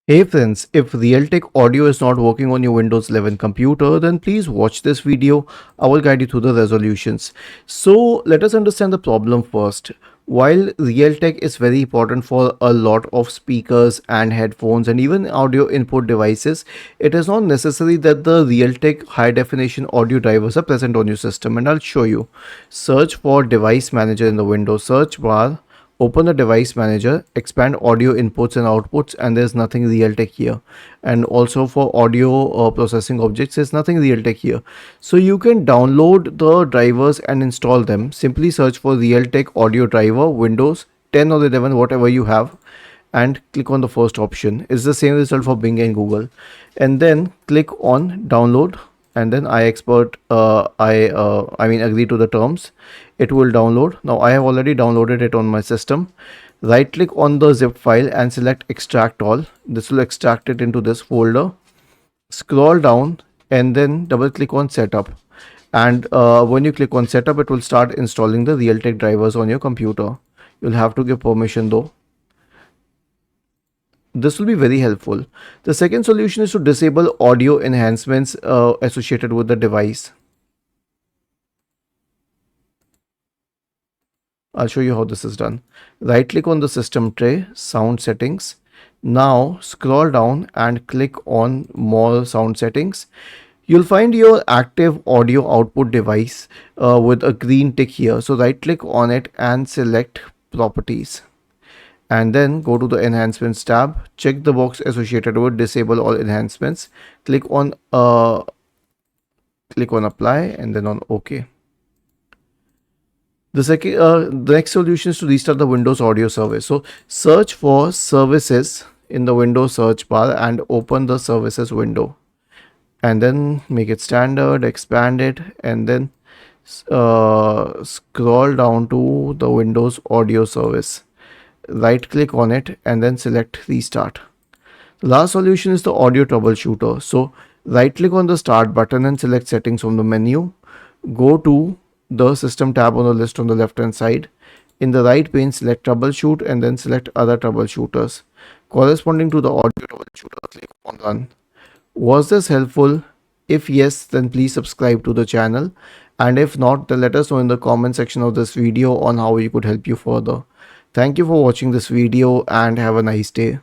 Hey friends, if Realtek audio is not working on your Windows 11 computer, then please watch this video. I will guide you through the resolutions. So let us understand the problem first. While Realtek is very important for a lot of speakers and headphones and even audio input devices, it is not necessary that the Realtek high definition audio drivers are present on your system, and I'll show you. Search for device manager in the Windows search bar. Open the device manager, expand audio inputs and outputs, and there's nothing Realtek here. And also for audio processing objects, there's nothing Realtek here. So you can download the drivers and install them. Simply search for Realtek audio driver, Windows 10 or 11, whatever you have, and click on the first option. It's the same result for Bing and Google. And then click on download, and then I expert I mean agree to the terms. It will download. Now I have already downloaded it on my system. Right click on the zip file and select extract all. This will extract it into this folder. Scroll down and then double click on setup, and when you click on setup, it will start installing the Realtek drivers on your computer. You'll have to give permission though. This will be very helpful. The second solution is to disable audio enhancements associated with the device. I'll show you how this is done. Right click on the system tray, sound settings. Now scroll down and click on more sound settings. You'll find your active audio output device with a green tick here. So right click on it and select properties. And then go to the enhancements tab, check the box associated with disable all enhancements, click on apply and then on OK. The next solution is to restart the Windows audio service. So search for services in the Windows search bar and open the services window, and then make it standard, expand it, and then scroll down to the Windows audio service. Right click on it and then select restart. The last solution is the audio troubleshooter. So right click on the start button and select settings from the menu. Go to the system tab on the list on the left hand side. In the right pane, select troubleshoot and then select other troubleshooters. Corresponding to the audio troubleshooter, click on run. Was this helpful? If yes, then please subscribe to the channel, and if not, then let us know in the comment section of this video on how we could help you further. Thank you for watching this video and have a nice day.